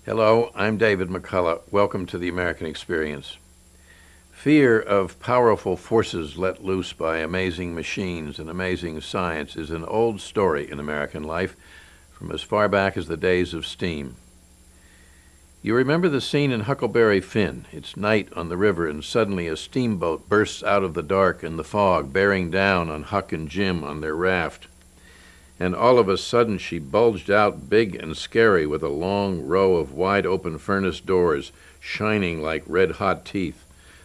Hello, I'm David McCullough. Welcome to the American Experience. Fear of powerful forces let loose by amazing machines and amazing science is an old story in American life from as far back as the days of steam. You remember the scene in Huckleberry Finn. It's night on the river and suddenly a steamboat bursts out of the dark and the fog, bearing down on Huck and Jim on their raft. And all of a sudden she bulged out big and scary with a long row of wide-open furnace doors shining like red-hot teeth.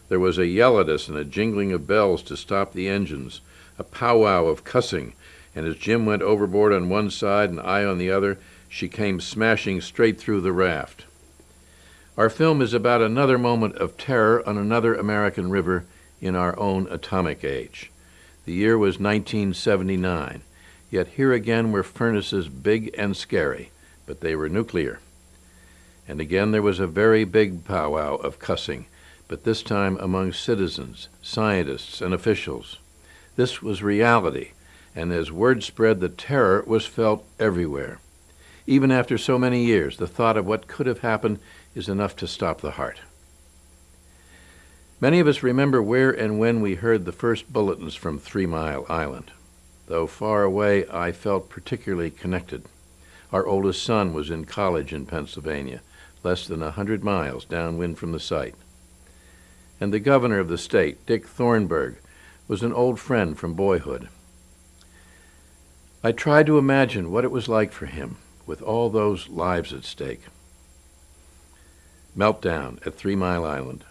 There was a yell at us and a jingling of bells to stop the engines, a powwow of cussing, and as Jim went overboard on one side and I on the other, she came smashing straight through the raft. Our film is about another moment of terror on another American river in our own atomic age. The year was 1979. Yet here again were furnaces big and scary, but they were nuclear. And again there was a very big powwow of cussing, but this time among citizens, scientists, and officials. This was reality, and as word spread, the terror was felt everywhere. Even after so many years, the thought of what could have happened is enough to stop the heart. Many of us remember where and when we heard the first bulletins from 3 Mile Island. Though far away, I felt particularly connected. Our oldest son was in college in Pennsylvania, less than 100 miles downwind from the site. And the governor of the state, Dick Thornburg, was an old friend from boyhood. I tried to imagine what it was like for him, with all those lives at stake. Meltdown at 3 Mile Island.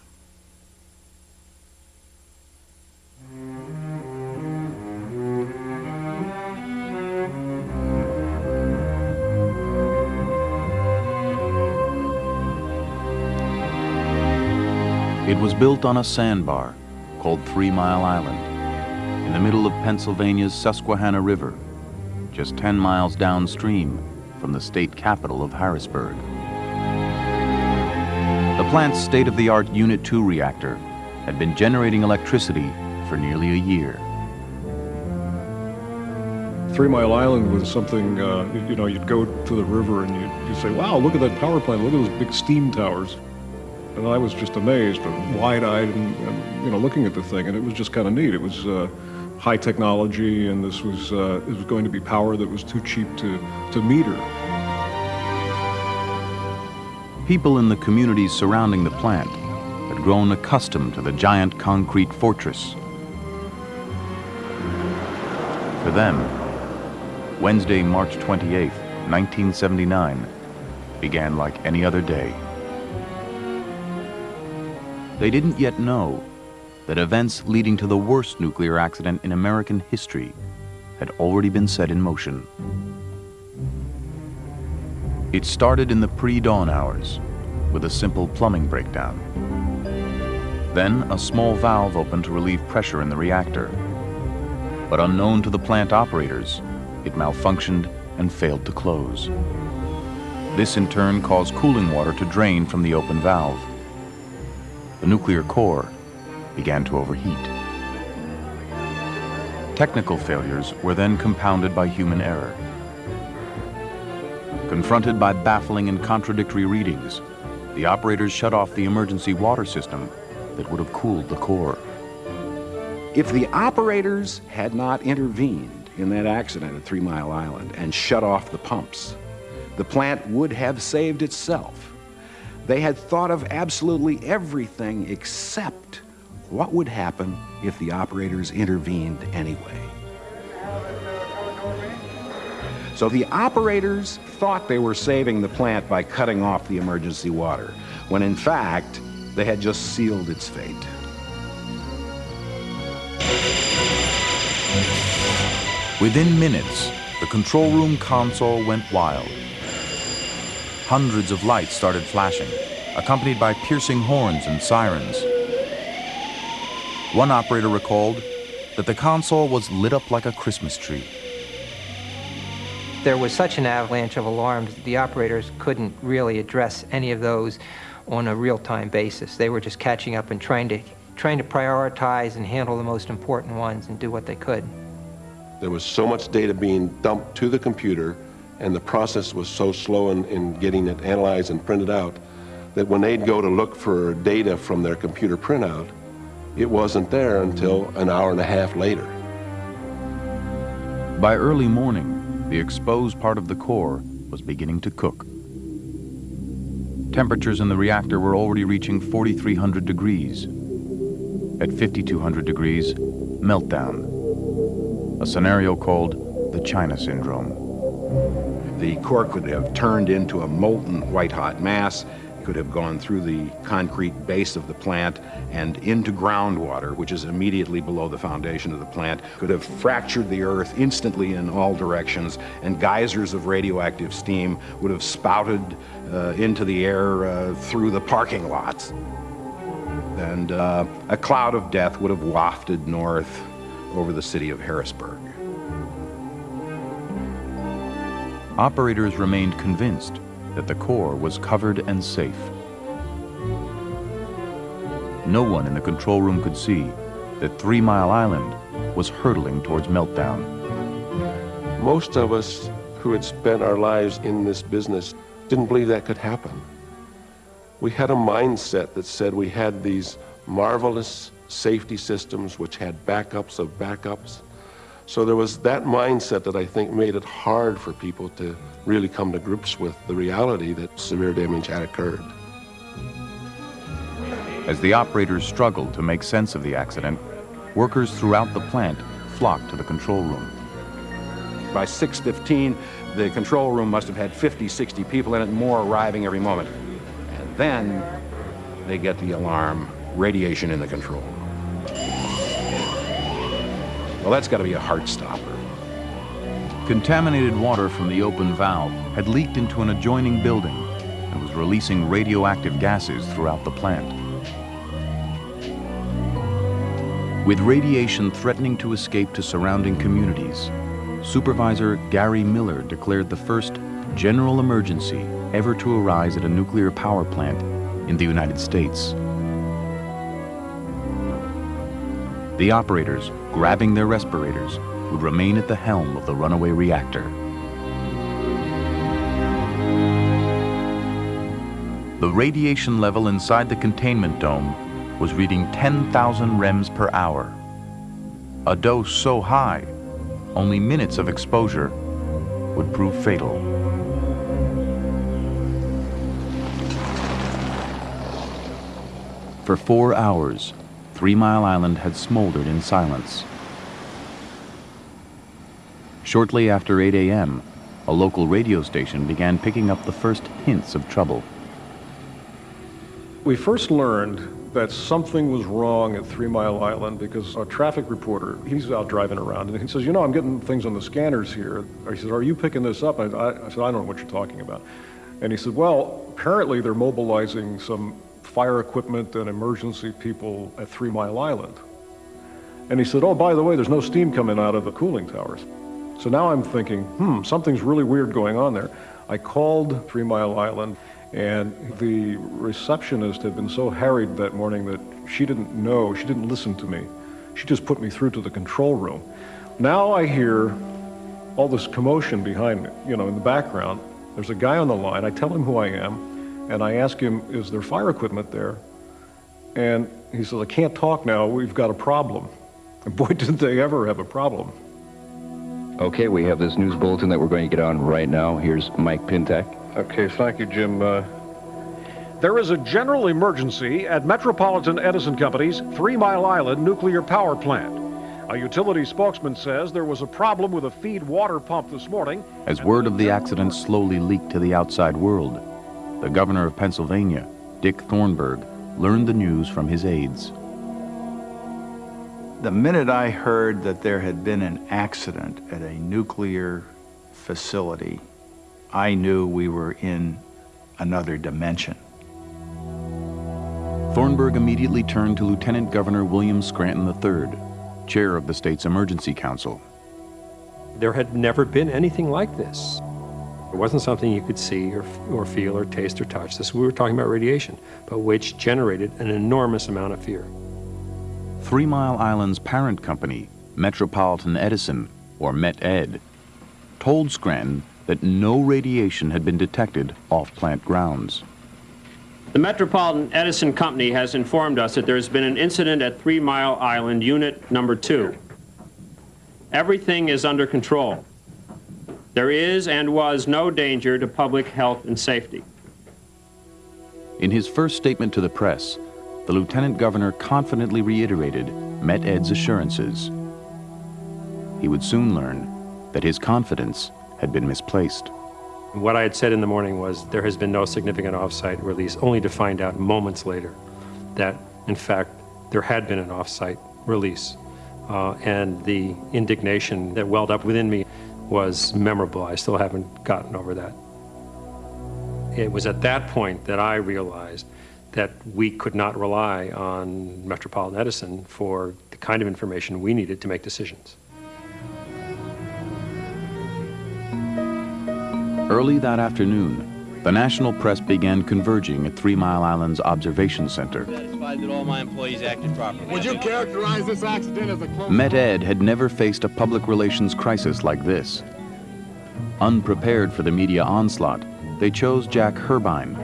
It was built on a sandbar called 3 Mile Island in the middle of Pennsylvania's Susquehanna River, just 10 miles downstream from the state capital of Harrisburg. The plant's state-of-the-art Unit 2 reactor had been generating electricity for nearly a year. 3 Mile Island was something, you'd go to the river and you'd say, wow, look at that power plant, look at those big steam towers. And I was just amazed and wide-eyed and looking at the thing, and it was just kind of neat. It was high technology, and this was going to be power that was too cheap to meter. People in the communities surrounding the plant had grown accustomed to the giant concrete fortress. For them, Wednesday, March 28, 1979, began like any other day. They didn't yet know that events leading to the worst nuclear accident in American history had already been set in motion. It started in the pre-dawn hours with a simple plumbing breakdown. Then a small valve opened to relieve pressure in the reactor. But unknown to the plant operators, it malfunctioned and failed to close. This in turn caused cooling water to drain from the open valve. The nuclear core began to overheat. Technical failures were then compounded by human error. Confronted by baffling and contradictory readings, the operators shut off the emergency water system that would have cooled the core. If the operators had not intervened in that accident at 3 Mile Island and shut off the pumps, the plant would have saved itself. They had thought of absolutely everything except what would happen if the operators intervened anyway. So the operators thought they were saving the plant by cutting off the emergency water, when in fact, they had just sealed its fate. Within minutes, the control room console went wild. Hundreds of lights started flashing, accompanied by piercing horns and sirens. One operator recalled that the console was lit up like a Christmas tree. There was such an avalanche of alarms that the operators couldn't really address any of those on a real-time basis. They were just catching up and trying to prioritize and handle the most important ones and do what they could. There was so much data being dumped to the computer and the process was so slow in getting it analyzed and printed out that when they'd go to look for data from their computer printout, it wasn't there until an hour and a half later. By early morning, the exposed part of the core was beginning to cook. Temperatures in the reactor were already reaching 4,300 degrees. At 5,200 degrees, meltdown, a scenario called the China syndrome. The core could have turned into a molten white-hot mass, could have gone through the concrete base of the plant and into groundwater, which is immediately below the foundation of the plant, could have fractured the earth instantly in all directions, and geysers of radioactive steam would have spouted into the air through the parking lots. And a cloud of death would have wafted north over the city of Harrisburg. Operators remained convinced that the core was covered and safe. No one in the control room could see that 3 Mile Island was hurtling towards meltdown. Most of us who had spent our lives in this business didn't believe that could happen. We had a mindset that said we had these marvelous safety systems which had backups of backups. So there was that mindset that I think made it hard for people to really come to grips with the reality that severe damage had occurred. As the operators struggled to make sense of the accident, workers throughout the plant flocked to the control room. By 6:15, the control room must have had 50, 60 people in it, more arriving every moment. And then they get the alarm, radiation in the control room. Well, that's got to be a heart stopper. Contaminated water from the open valve had leaked into an adjoining building and was releasing radioactive gases throughout the plant. With radiation threatening to escape to surrounding communities, Supervisor Gary Miller declared the first general emergency ever to arise at a nuclear power plant in the United States. The operators, grabbing their respirators, would remain at the helm of the runaway reactor. The radiation level inside the containment dome was reading 10,000 rems per hour. A dose so high, only minutes of exposure would prove fatal. For 4 hours, 3 Mile Island had smoldered in silence. Shortly after 8 a.m., a local radio station began picking up the first hints of trouble. We first learned that something was wrong at 3 Mile Island because a traffic reporter, he's out driving around, and he says, you know, I'm getting things on the scanners here. He says, are you picking this up? I said, I don't know what you're talking about. And he said, well, apparently they're mobilizing some fire equipment and emergency people at 3 Mile Island. And he said, oh, by the way, there's no steam coming out of the cooling towers. So now I'm thinking, something's really weird going on there. I called 3 Mile Island, and the receptionist had been so harried that morning that she didn't listen to me. She just put me through to the control room. Now I hear all this commotion behind me, in the background. There's a guy on the line. I tell him who I am, and I ask him, is there fire equipment there? And he says, I can't talk now, we've got a problem. And boy, did they ever have a problem. Okay, we have this news bulletin that we're going to get on right now. Here's Mike Pintak. Okay, thank you, Jim. There is a general emergency at Metropolitan Edison Company's 3 Mile Island nuclear power plant. A utility spokesman says there was a problem with a feed water pump this morning. As word of the accident slowly leaked to the outside world, the governor of Pennsylvania, Dick Thornburgh, learned the news from his aides. The minute I heard that there had been an accident at a nuclear facility, I knew we were in another dimension. Thornburgh immediately turned to Lieutenant Governor William Scranton III, chair of the state's emergency council. There had never been anything like this. It wasn't something you could see or feel or taste or touch. We were talking about radiation, but which generated an enormous amount of fear. 3 Mile Island's parent company, Metropolitan Edison, or Met-Ed, told Scranton that no radiation had been detected off plant grounds. The Metropolitan Edison Company has informed us that there has been an incident at 3 Mile Island, Unit Number 2. Everything is under control. There is and was no danger to public health and safety. In his first statement to the press, the Lieutenant Governor confidently reiterated Met-Ed's assurances. He would soon learn that his confidence had been misplaced. What I had said in the morning was there has been no significant off-site release, only to find out moments later that, in fact, there had been an off-site release. And the indignation that welled up within me was memorable. I still haven't gotten over that. It was at that point that I realized that we could not rely on Metropolitan Edison for the kind of information we needed to make decisions. Early that afternoon, the national press began converging at 3 Mile Island's observation center. Satisfied that all my employees acted properly. Would you characterize this accident as a close... Met-Ed had never faced a public relations crisis like this. Unprepared for the media onslaught, they chose Jack Herbine,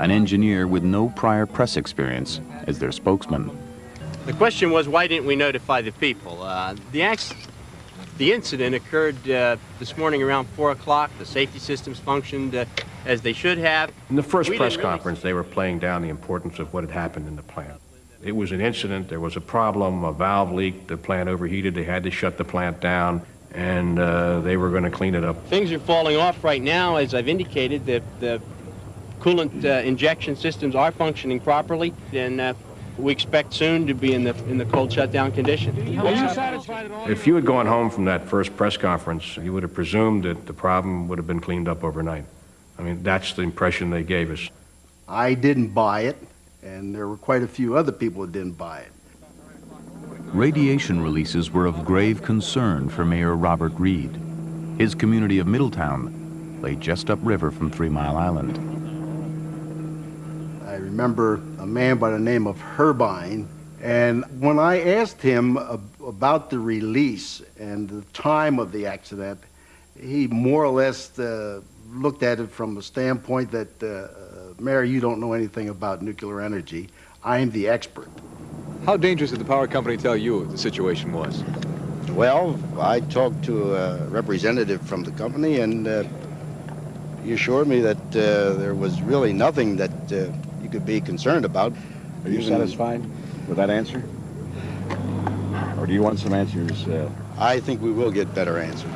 an engineer with no prior press experience, as their spokesman. The question was, why didn't we notify the people? The incident occurred this morning around 4 o'clock. The safety systems functioned as they should have. In the first press conference, they were playing down the importance of what had happened in the plant. It was an incident. There was a problem. A valve leaked. The plant overheated. They had to shut the plant down, and they were going to clean it up. Things are falling off right now. As I've indicated, the coolant injection systems are functioning properly, and we expect soon to be in the cold shutdown condition. If you had gone home from that first press conference, you would have presumed that the problem would have been cleaned up overnight. I mean, that's the impression they gave us. I didn't buy it, and there were quite a few other people who didn't buy it. Radiation releases were of grave concern for Mayor Robert Reed. His community of Middletown lay just upriver from 3 Mile Island. I remember a man by the name of Herbine, and when I asked him about the release and the time of the accident, he more or less looked at it from a standpoint that, Mayor, you don't know anything about nuclear energy. I'm the expert. How dangerous did the power company tell you the situation was? Well, I talked to a representative from the company, and he assured me that there was really nothing that you could be concerned about. Are you satisfied with that answer? Or do you want some answers? I think we will get better answers.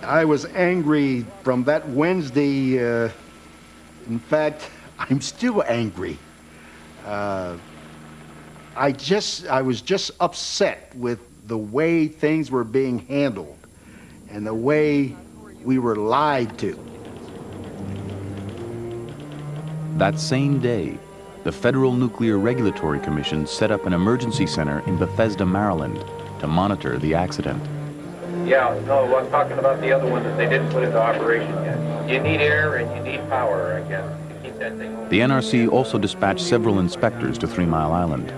I was angry from that Wednesday. In fact, I'm still angry. I was just upset with the way things were being handled and the way we were lied to. That same day, the Federal Nuclear Regulatory Commission set up an emergency center in Bethesda, Maryland, to monitor the accident. Yeah, no, I'm talking about the other one that they didn't put into operation yet. You need air and you need power, I guess, to keep that thing open. The NRC also dispatched several inspectors to 3 Mile Island.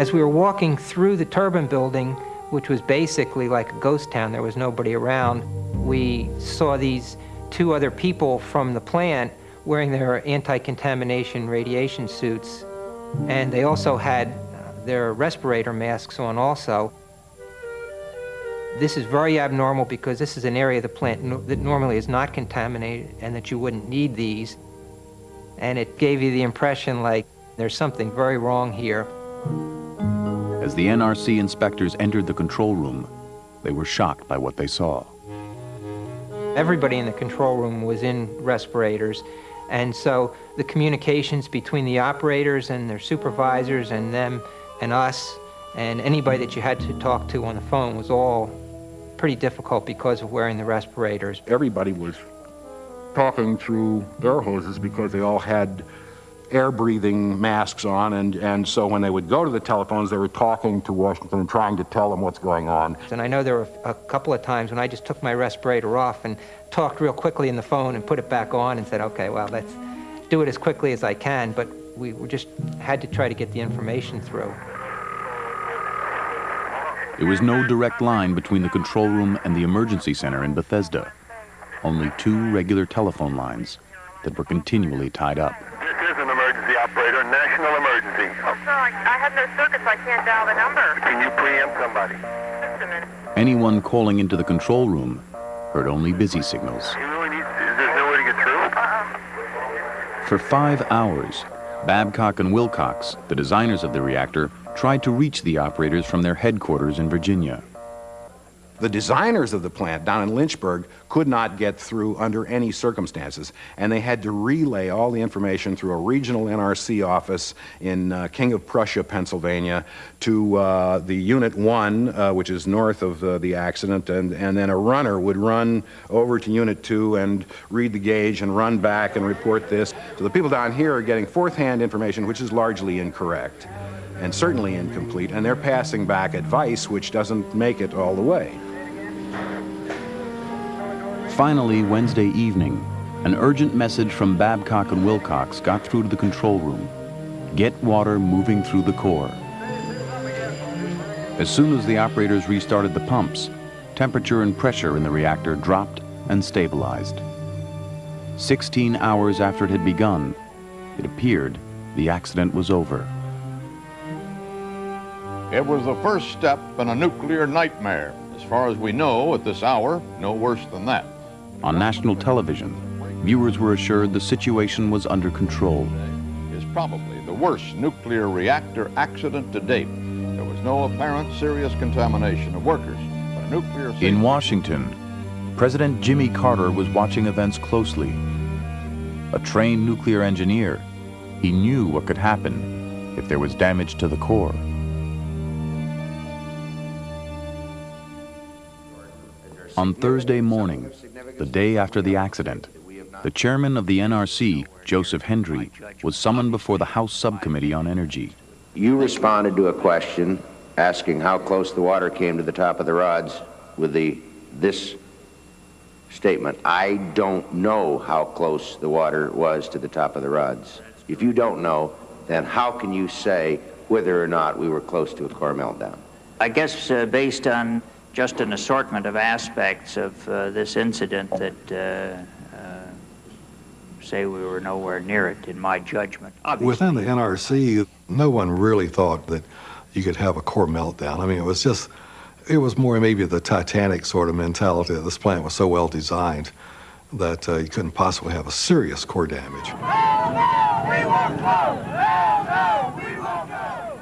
As we were walking through the turbine building, which was basically like a ghost town, there was nobody around, we saw these 2 other people from the plant wearing their anti-contamination radiation suits, and they also had their respirator masks on also. This is very abnormal because this is an area of the plant that normally is not contaminated and that you wouldn't need these. And it gave you the impression like there's something very wrong here. As the NRC inspectors entered the control room, they were shocked by what they saw. Everybody in the control room was in respirators, and so the communications between the operators and their supervisors and them and us and anybody that you had to talk to on the phone was all pretty difficult because of wearing the respirators. Everybody was talking through air hoses because they all had air-breathing masks on, and so when they would go to the telephones, they were talking to Washington and trying to tell them what's going on. And I know there were a couple of times when I just took my respirator off and talked real quickly in the phone and put it back on and said, okay, well, let's do it as quickly as I can, but we just had to try to get the information through. There was no direct line between the control room and the emergency center in Bethesda. Only 2 regular telephone lines that were continually tied up. This is an emergency operator, national emergency. Oh, sir, I have no circuits. I can't dial the number. Can you preempt somebody? Just a minute. Anyone calling into the control room heard only busy signals. He really needs, there's no way to get through? For 5 hours, Babcock and Wilcox, the designers of the reactor, tried to reach the operators from their headquarters in Virginia. The designers of the plant down in Lynchburg could not get through under any circumstances, and they had to relay all the information through a regional NRC office in King of Prussia, Pennsylvania, to the Unit 1, which is north of the accident, and then a runner would run over to Unit 2 and read the gauge and run back and report this. So the people down here are getting fourth-hand information, which is largely incorrect and certainly incomplete, and they're passing back advice which doesn't make it all the way. Finally, Wednesday evening, an urgent message from Babcock and Wilcox got through to the control room. Get water moving through the core. As soon as the operators restarted the pumps, temperature and pressure in the reactor dropped and stabilized. 16 hours after it had begun, it appeared the accident was over. It was the first step in a nuclear nightmare. As far as we know at this hour, no worse than that. On national television, viewers were assured the situation was under control. It's probably the worst nuclear reactor accident to date. There was no apparent serious contamination of workers, but a nuclear... In Washington, President Jimmy Carter was watching events closely. A trained nuclear engineer, he knew what could happen if there was damage to the core. On Thursday morning, the day after the accident, the chairman of the NRC, Joseph Hendry, was summoned before the House Subcommittee on Energy. You responded to a question asking how close the water came to the top of the rods with this statement: I don't know how close the water was to the top of the rods. If you don't know, then how can you say whether or not we were close to a core meltdown? I guess based on just an assortment of aspects of this incident that say we were nowhere near it, in my judgment. Obviously. Within the NRC, no one really thought that you could have a core meltdown. I mean, it was more maybe the Titanic sort of mentality that this plant was so well designed that you couldn't possibly have a serious core damage.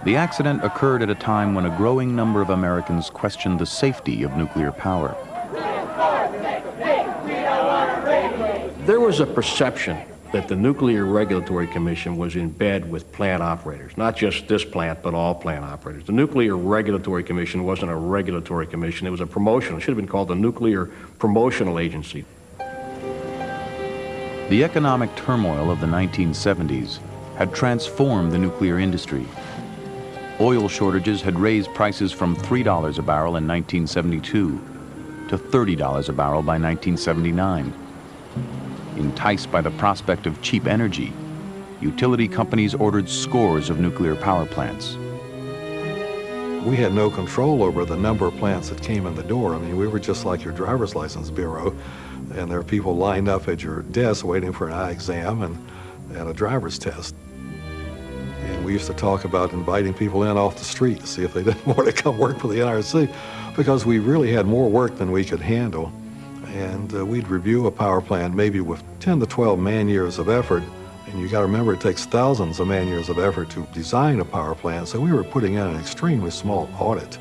The accident occurred at a time when a growing number of Americans questioned the safety of nuclear power. There was a perception that the Nuclear Regulatory Commission was in bed with plant operators, not just this plant, but all plant operators. The Nuclear Regulatory Commission wasn't a regulatory commission, it was a promotional. It should have been called the Nuclear Promotional Agency. The economic turmoil of the 1970s had transformed the nuclear industry. Oil shortages had raised prices from $3 a barrel in 1972 to $30 a barrel by 1979. Enticed by the prospect of cheap energy, utility companies ordered scores of nuclear power plants. We had no control over the number of plants that came in the door. I mean, we were just like your driver's license bureau, and there are people lined up at your desk waiting for an eye exam and a driver's test. And we used to talk about inviting people in off the street to see if they didn't want to come work for the NRC, because we really had more work than we could handle. And we'd review a power plant maybe with 10 to 12 man-years of effort. And you got to remember, it takes thousands of man-years of effort to design a power plant, so we were putting in an extremely small audit.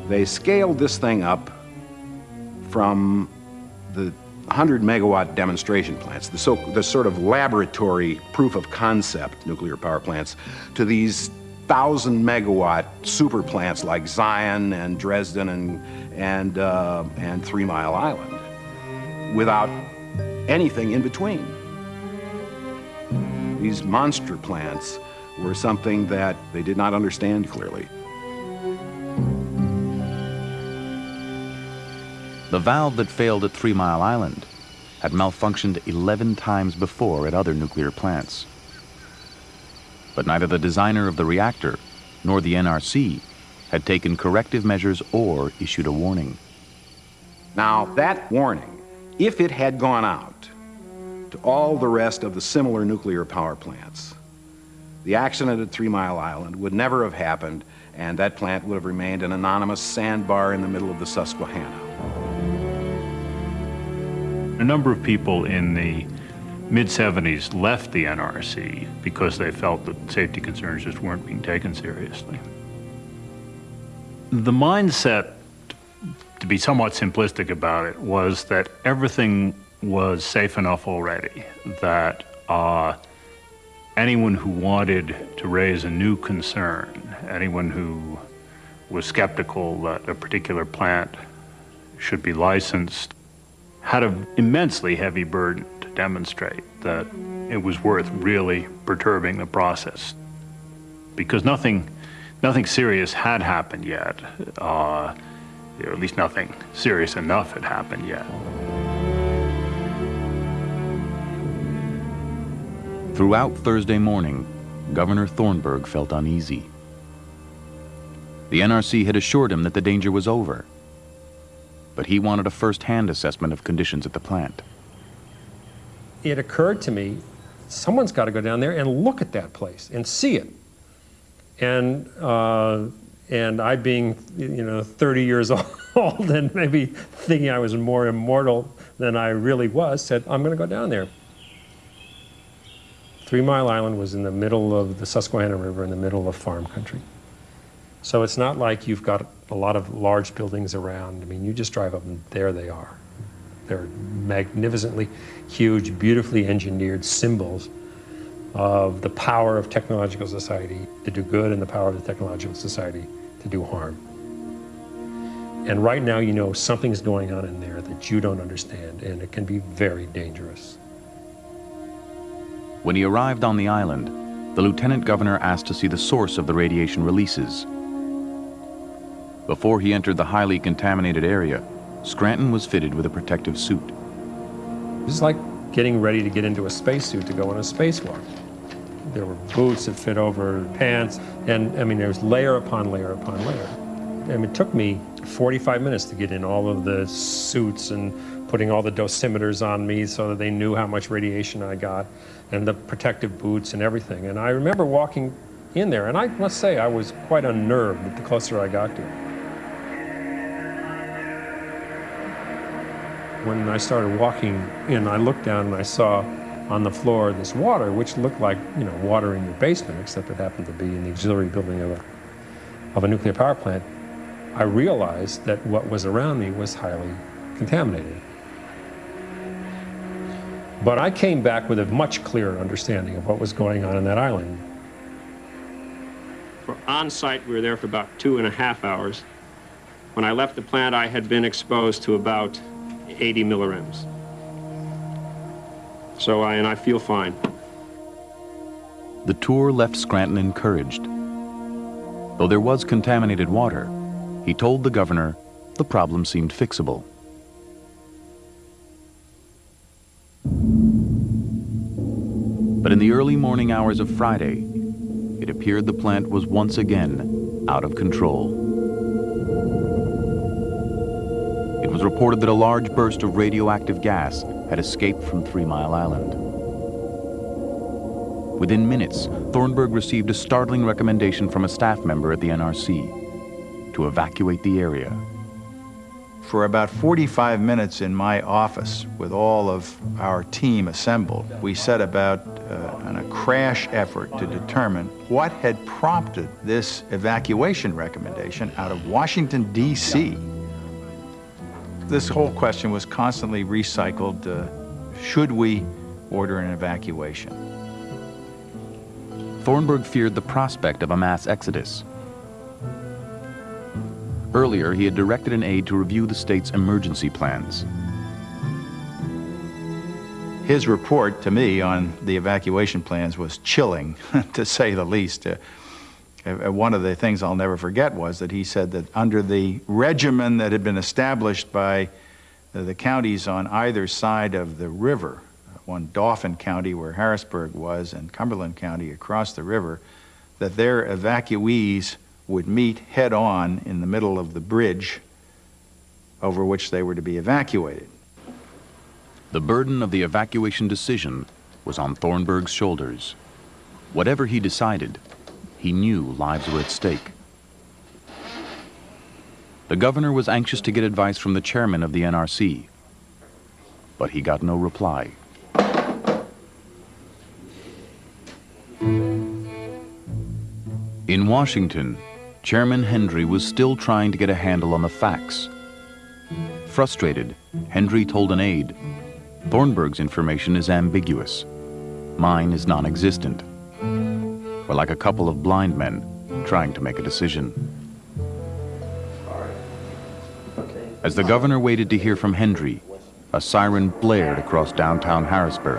They scaled this thing up from the 100-megawatt demonstration plants, the sort of laboratory proof of concept nuclear power plants, to these 1,000-megawatt super plants like Zion and Dresden and 3 Mile Island, without anything in between. These monster plants were something that they did not understand clearly. The valve that failed at 3 Mile Island had malfunctioned 11 times before at other nuclear plants. But neither the designer of the reactor nor the NRC had taken corrective measures or issued a warning. Now, that warning, if it had gone out to all the rest of the similar nuclear power plants, the accident at 3 Mile Island would never have happened, and that plant would have remained an anonymous sandbar in the middle of the Susquehanna. A number of people in the mid-70s left the NRC because they felt that safety concerns just weren't being taken seriously. The mindset, to be somewhat simplistic about it, was that everything was safe enough already, that anyone who wanted to raise a new concern, anyone who was skeptical that a particular plant should be licensed, had an immensely heavy burden to demonstrate that it was worth really perturbing the process. Because nothing serious had happened yet, or at least nothing serious enough had happened yet. Throughout Thursday morning, Governor Thornburg felt uneasy. The NRC had assured him that the danger was over, but he wanted a first-hand assessment of conditions at the plant. It occurred to me, someone's got to go down there and look at that place and see it. And I being, 30 years old and maybe thinking I was more immortal than I really was, said, I'm going to go down there. 3 Mile Island was in the middle of the Susquehanna River, in the middle of farm country. So it's not like you've got a lot of large buildings around. I mean, you just drive up and there they are. They're magnificently huge, beautifully engineered symbols of the power of technological society to do good and the power of the technological society to do harm. And right now, something's going on in there that you don't understand, and it can be very dangerous. When he arrived on the island, the lieutenant governor asked to see the source of the radiation releases. Before he entered the highly contaminated area, Scranton was fitted with a protective suit. It's like getting ready to get into a spacesuit to go on a spacewalk. There were boots that fit over pants, and there was layer upon layer upon layer. It took me 45 minutes to get in all of the suits and putting all the dosimeters on me so that they knew how much radiation I got, and the protective boots and everything. And I remember walking in there, and I must say I was quite unnerved the closer I got to it. When I started walking in, I looked down and I saw on the floor this water, which looked like, water in your basement, except it happened to be in the auxiliary building of a nuclear power plant. I realized that what was around me was highly contaminated. But I came back with a much clearer understanding of what was going on in that island. For on-site, we were there for about 2.5 hours. When I left the plant, I had been exposed to about 80 millirems. So I feel fine. The tour left Scranton encouraged. Though there was contaminated water, he told the governor the problem seemed fixable. But in the early morning hours of Friday, it appeared the plant was once again out of control. It was reported that a large burst of radioactive gas had escaped from 3 Mile Island. Within minutes, Thornburg received a startling recommendation from a staff member at the NRC to evacuate the area. For about 45 minutes in my office, with all of our team assembled, we set about on a crash effort to determine what had prompted this evacuation recommendation out of Washington, D.C. This whole question was constantly recycled. Should we order an evacuation? Thornburg feared the prospect of a mass exodus. Earlier, he had directed an aide to review the state's emergency plans. His report to me on the evacuation plans was chilling, to say the least. One of the things I'll never forget was that he said that under the regimen that had been established by the counties on either side of the river, one Dauphin County where Harrisburg was and Cumberland County across the river, that their evacuees would meet head-on in the middle of the bridge over which they were to be evacuated. The burden of the evacuation decision was on Thornburg's shoulders. Whatever he decided, he knew lives were at stake. The governor was anxious to get advice from the chairman of the NRC, but he got no reply. In Washington, Chairman Hendry was still trying to get a handle on the facts. Frustrated, Hendry told an aide, "Thornburg's information is ambiguous. Mine is non-existent. We're like a couple of blind men trying to make a decision." As the governor waited to hear from Hendry, a siren blared across downtown Harrisburg.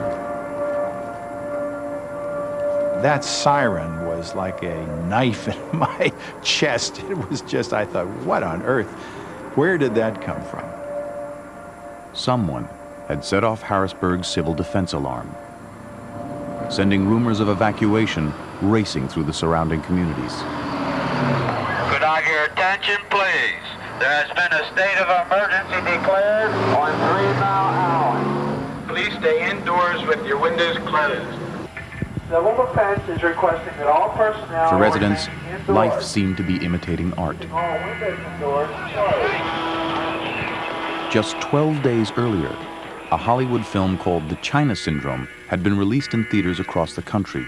That siren was like a knife in my chest. It was just, I thought, what on earth? Where did that come from? Someone had set off Harrisburg's civil defense alarm, sending rumors of evacuation racing through the surrounding communities. Could I get your attention, please? There has been a state of emergency declared on 3 Mile Island. Please stay indoors with your windows closed. Civil Defense is requesting that all personnel... For residents, life seemed to be imitating art. All windows and doors closed. Just 12 days earlier, a Hollywood film called The China Syndrome had been released in theaters across the country,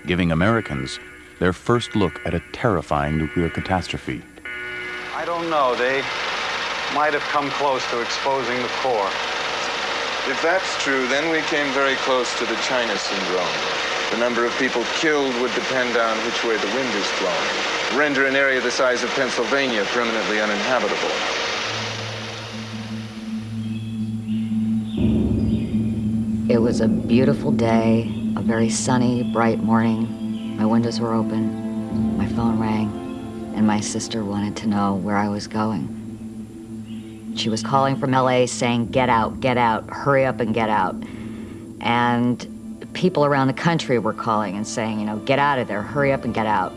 giving Americans their first look at a terrifying nuclear catastrophe. I don't know. They might have come close to exposing the core. If that's true, then we came very close to the China Syndrome. The number of people killed would depend on which way the wind is blowing. Render an area the size of Pennsylvania permanently uninhabitable. It was a beautiful day, a very sunny, bright morning. My windows were open, my phone rang, and my sister wanted to know where I was going. She was calling from LA saying, get out, hurry up and get out. And people around the country were calling and saying, you know, get out of there, hurry up and get out.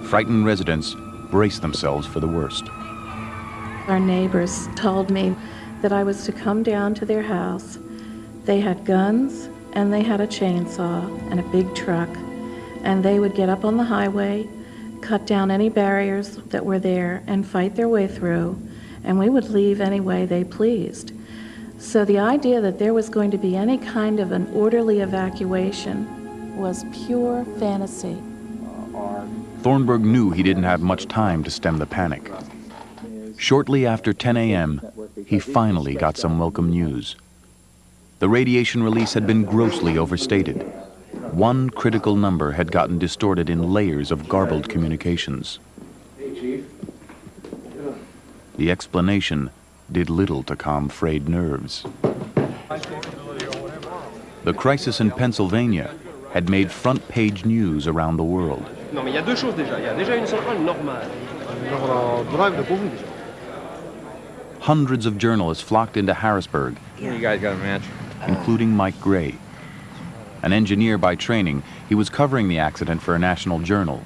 Frightened residents braced themselves for the worst. Our neighbors told me that I was to come down to their house. They had guns and they had a chainsaw and a big truck, and they would get up on the highway, cut down any barriers that were there and fight their way through, and we would leave any way they pleased. So the idea that there was going to be any kind of an orderly evacuation was pure fantasy. Thornburg knew he didn't have much time to stem the panic. Shortly after 10 a.m., he finally got some welcome news. The radiation release had been grossly overstated. One critical number had gotten distorted in layers of garbled communications. The explanation did little to calm frayed nerves. The crisis in Pennsylvania had made front-page news around the world. Hundreds of journalists flocked into Harrisburg, You guys got a match? including Mike Gray. An engineer by training, he was covering the accident for a national journal.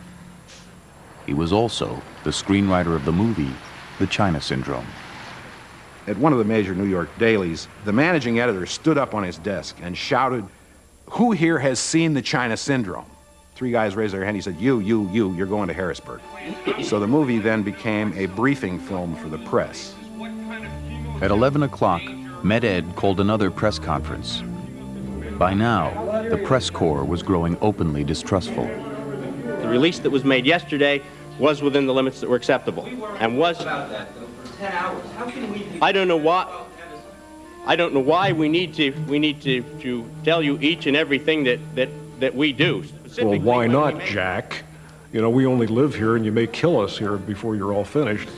He was also the screenwriter of the movie, The China Syndrome. At one of the major New York dailies, the managing editor stood up on his desk and shouted, "Who here has seen the China Syndrome?" 3 guys raised their hand. He said, you're going to Harrisburg. So the movie then became a briefing film for the press. At 11 o'clock, Med-Ed called another press conference. By now, the press corps was growing openly distrustful. The release that was made yesterday was within the limits that were acceptable, and was. I don't know why we need to tell you each and everything that we do. Well, why not, Jack? You know, we only live here, and you may kill us here before you're all finished.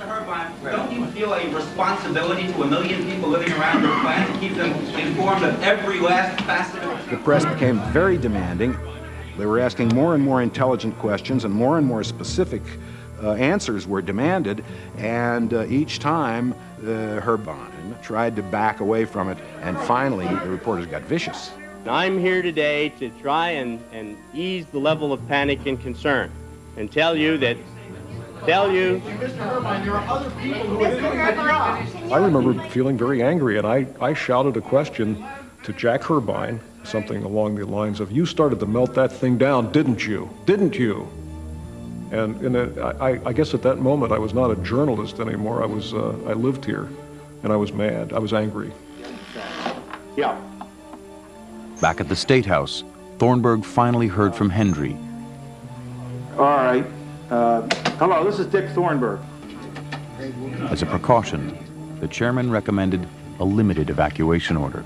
Don't you feel a responsibility to 1 million people living around the planet to keep them informed of every last facet of it? The press became very demanding. They were asking more and more intelligent questions, and more specific answers were demanded, and each time Herbine tried to back away from it, and finally the reporters got vicious. I'm here today to try and ease the level of panic and concern. and tell you that, Mr. Irvine, there are other people who are doing that job. I remember feeling very angry, and I shouted a question to Jack Herbine, something along the lines of, "You started to melt that thing down, didn't you? Didn't you?" And I guess at that moment I was not a journalist anymore. I lived here, and I was mad. I was angry. Yeah. Back at the State House, Thornburg finally heard from Hendry. All right. Hello, this is Dick Thornburg. As a precaution, the chairman recommended a limited evacuation order.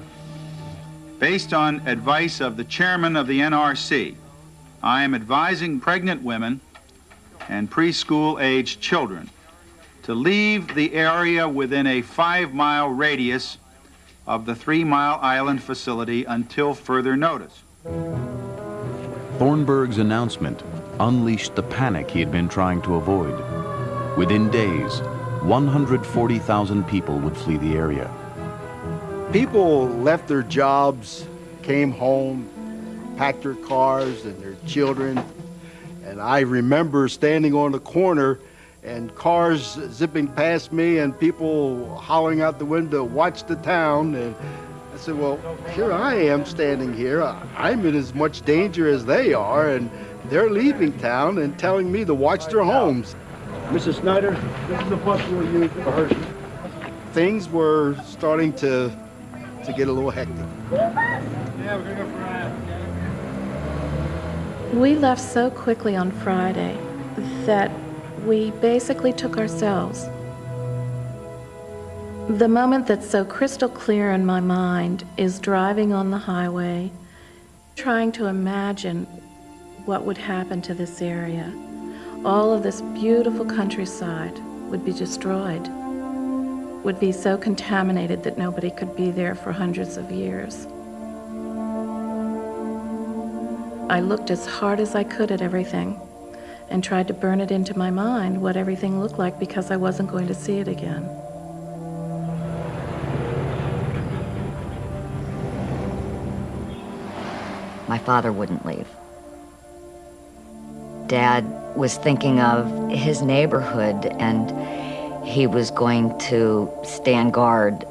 Based on advice of the chairman of the NRC, I am advising pregnant women and preschool-aged children to leave the area within a 5-mile radius of the 3 Mile Island facility until further notice. Thornburg's announcement unleashed the panic he had been trying to avoid. Within days, 140,000 people would flee the area. People left their jobs, came home, packed their cars and their children. And I remember standing on the corner and cars zipping past me and people hollering out the window, "Watch the town." And I said, well, here I am standing here. I'm in as much danger as they are, and they're leaving town and telling me to watch their homes. Mrs. Snyder, this is the bus we'll use for Hershey. Things were starting to get a little hectic. Yeah, we're gonna go for a ride. We left so quickly on Friday that we basically took ourselves. The moment that's so crystal clear in my mind is driving on the highway, trying to imagine what would happen to this area. All of this beautiful countryside would be destroyed, would be so contaminated that nobody could be there for hundreds of years. I looked as hard as I could at everything and tried to burn it into my mind what everything looked like, because I wasn't going to see it again. My father wouldn't leave. Dad was thinking of his neighborhood, and he was going to stand guard.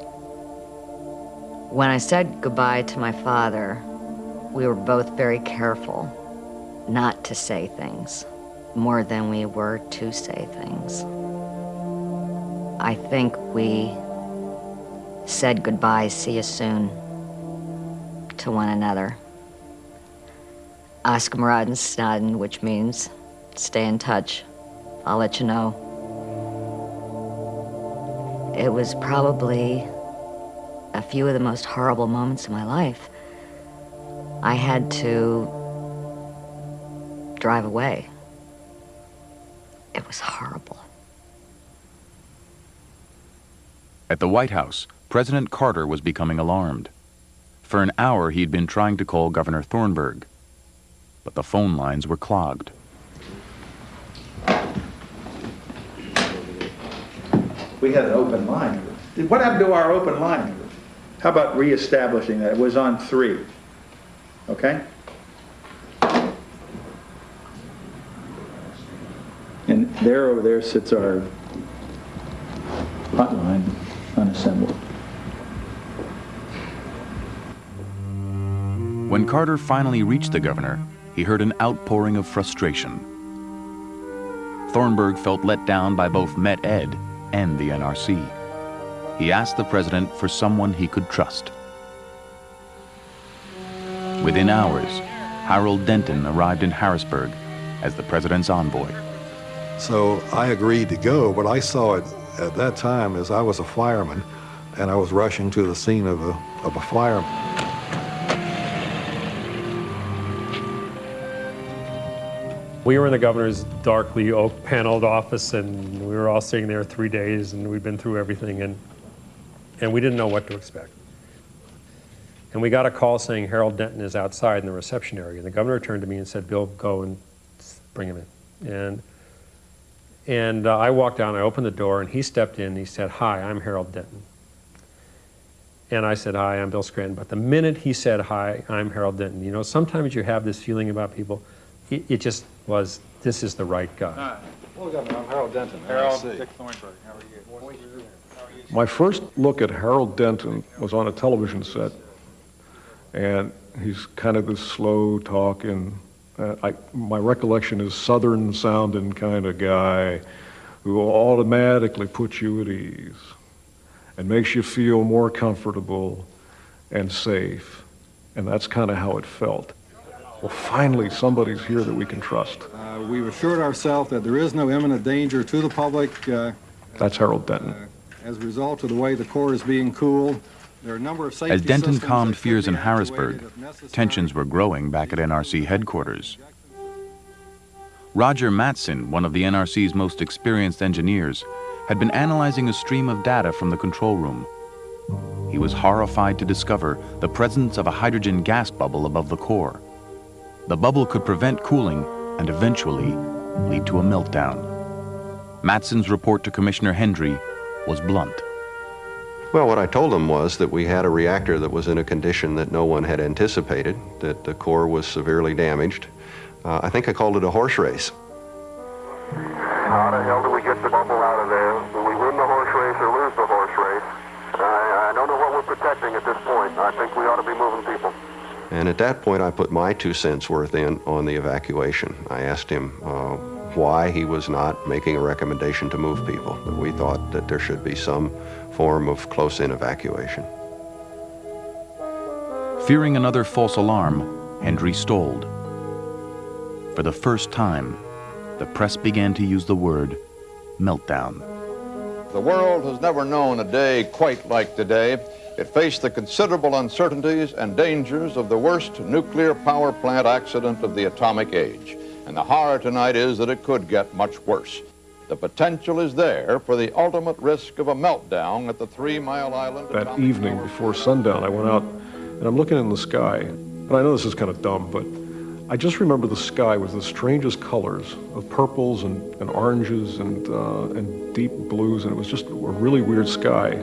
When I said goodbye to my father, we were both very careful not to say things more than we were to say things. I think we said goodbye, see you soon, to one another. Askamraden Snaden, which means stay in touch. I'll let you know. It was probably a few of the most horrible moments of my life. I had to drive away. It was horrible. At the White House, President Carter was becoming alarmed. For an hour, he'd been trying to call Governor Thornburg, but the phone lines were clogged. We had an open line. What happened to our open line? How about reestablishing that? It was on 3. Okay? And there, over there, sits our hotline unassembled. When Carter finally reached the governor, he heard an outpouring of frustration. Thornburg felt let down by both Met Ed and the NRC. He asked the president for someone he could trust. Within hours, Harold Denton arrived in Harrisburg as the president's envoy. So I agreed to go, but I saw it at that time as I was a fireman, and I was rushing to the scene of a fire. We were in the governor's darkly oak-paneled office, and we were all sitting there 3 days, and we'd been through everything, and we didn't know what to expect. And we got a call saying Harold Denton is outside in the reception area. And the governor turned to me and said, "Bill, go and bring him in." And I walked down, I opened the door, and he stepped in, and he said, "Hi, I'm Harold Denton." And I said, "Hi, I'm Bill Scranton." But the minute he said, "Hi, I'm Harold Denton," you know, sometimes you have this feeling about people, it just was this is the right guy. Well, I'm Harold Denton. Harold, NRC. Dick Thornburg, how are you? My first look at Harold Denton was on a television set, and he's kind of this slow talking, my recollection is southern sounding kind of guy who will automatically put you at ease and makes you feel more comfortable and safe. And that's kind of how it felt. Well, finally, somebody's here that we can trust. We've assured ourselves that there is no imminent danger to the public. That's Harold Denton. As a result of the way the core is being cooled, there are a number of safety As Denton systems calmed that could fears be in activated Harrisburg, if necessary. tensions were growing back at NRC headquarters. Roger Mattson, one of the NRC's most experienced engineers, had been analyzing a stream of data from the control room. He was horrified to discover the presence of a hydrogen gas bubble above the core. The bubble could prevent cooling and eventually lead to a meltdown. Mattson's report to Commissioner Hendry was blunt. Well, what I told them was that we had a reactor that was in a condition that no one had anticipated, that the core was severely damaged. I think I called it a horse race. How the hell do we get the bubble out of there? Do we win the horse race or lose the horse race? I don't know what we're protecting at this point. I think we ought to be moving people. And at that point, I put my 2 cents worth in on the evacuation. I asked him why he was not making a recommendation to move people. That we thought that there should be some form of close-in evacuation. Fearing another false alarm, Hendry stalled. For the first time, the press began to use the word meltdown. The world has never known a day quite like today. It faced the considerable uncertainties and dangers of the worst nuclear power plant accident of the atomic age. And the horror tonight is that it could get much worse. The potential is there for the ultimate risk of a meltdown at the 3 Mile Island. That evening before sundown, I went out and I'm looking in the sky. And I know this is kind of dumb, but I just remember the sky with the strangest colors of purples and oranges and deep blues, and it was just a really weird sky.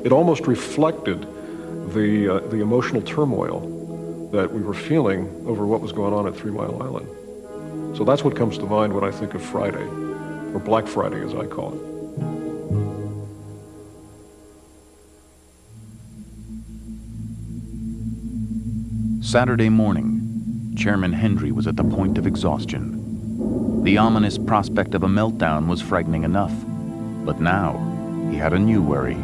It almost reflected the emotional turmoil that we were feeling over what was going on at 3 Mile Island. So that's what comes to mind when I think of Friday, or Black Friday as I call it. Saturday morning, Chairman Hendry was at the point of exhaustion. The ominous prospect of a meltdown was frightening enough, but now he had a new worry: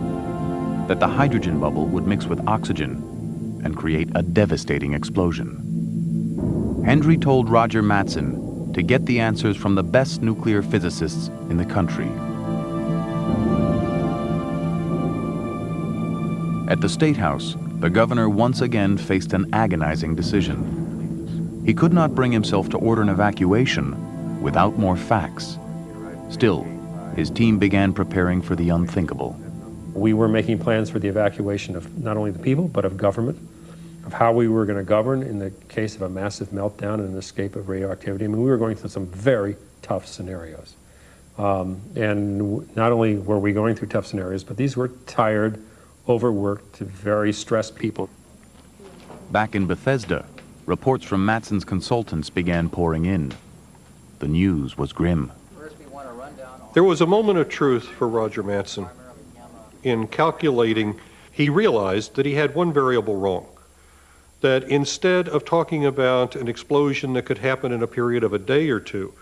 that the hydrogen bubble would mix with oxygen and create a devastating explosion. Hendry told Roger Mattson to get the answers from the best nuclear physicists in the country. At the State House, the governor once again faced an agonizing decision. He could not bring himself to order an evacuation without more facts. Still, his team began preparing for the unthinkable. We were making plans for the evacuation of not only the people, but of government, of how we were going to govern in the case of a massive meltdown and an escape of radioactivity. I mean, we were going through some very tough scenarios. And not only were we going through tough scenarios, but these were tired, overworked, very stressed people. Back in Bethesda, reports from Mattson's consultants began pouring in. The news was grim. There was a moment of truth for Roger Mattson. In calculating, he realized that he had one variable wrong. That instead of talking about an explosion that could happen in a period of a day or two,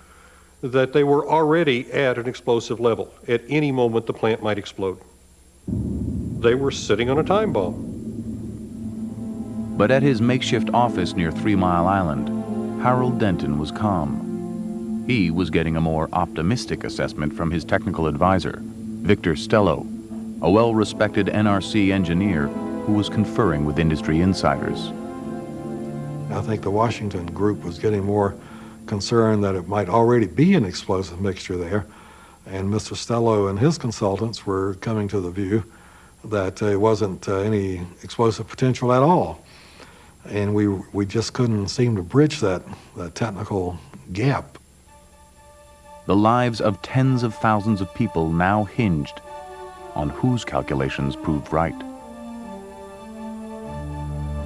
that they were already at an explosive level. At any moment, the plant might explode. They were sitting on a time bomb. But at his makeshift office near 3 Mile Island, Harold Denton was calm. He was getting a more optimistic assessment from his technical advisor, Victor Stello, a well-respected NRC engineer who was conferring with industry insiders. I think the Washington group was getting more concerned that it might already be an explosive mixture there, and Mr. Stello and his consultants were coming to the view that there wasn't any explosive potential at all. And we just couldn't seem to bridge that technical gap. The lives of tens of thousands of people now hinged on whose calculations proved right.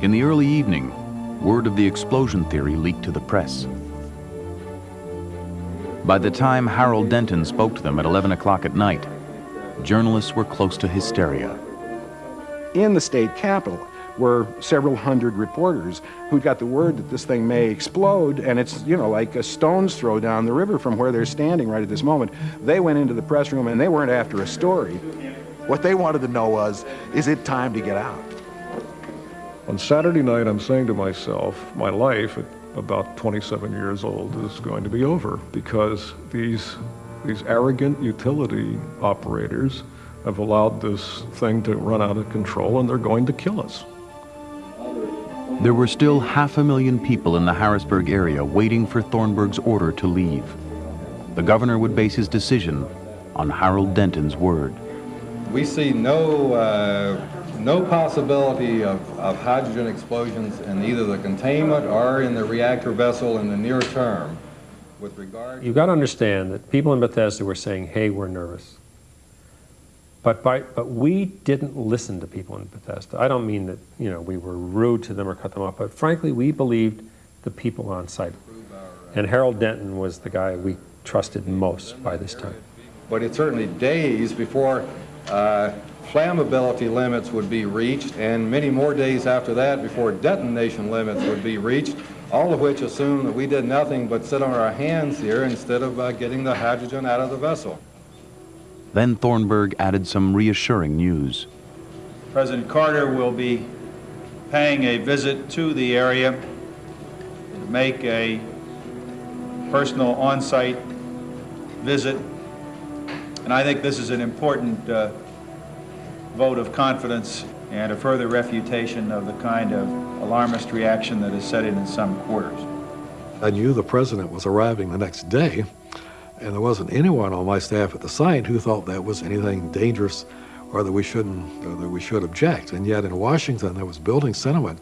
In the early evening, word of the explosion theory leaked to the press. By the time Harold Denton spoke to them at 11 o'clock at night, journalists were close to hysteria. In the state capitol were several hundred reporters who got the word that this thing may explode, and it's, you know, like a stone's throw down the river from where they're standing right at this moment. They went into the press room and they weren't after a story. What they wanted to know was, is it time to get out? On Saturday night, I'm saying to myself, my life at about 27 years old is going to be over, because these arrogant utility operators have allowed this thing to run out of control, and they're going to kill us. There were still 500,000 people in the Harrisburg area waiting for Thornburg's order to leave. The governor would base his decision on Harold Denton's word. We see no possibility of hydrogen explosions in either the containment or in the reactor vessel in the near term. With regard, you've got to understand that people in Bethesda were saying, hey, we're nervous. But we didn't listen to people in Bethesda. I don't mean that, you know, we were rude to them or cut them off, but frankly, we believed the people on site. And Harold Denton was the guy we trusted most by this time. But it's certainly days before flammability limits would be reached, and many more days after that before detonation limits would be reached, all of which assume that we did nothing but sit on our hands here instead of getting the hydrogen out of the vessel. Then Thornburg added some reassuring news. President Carter will be paying a visit to the area to make a personal on-site visit. And I think this is an important vote of confidence and a further refutation of the kind of alarmist reaction that is set in some quarters. I knew the president was arriving the next day, and there wasn't anyone on my staff at the site who thought that was anything dangerous or that we shouldn't, or that we should object. And yet in Washington, there was building sentiment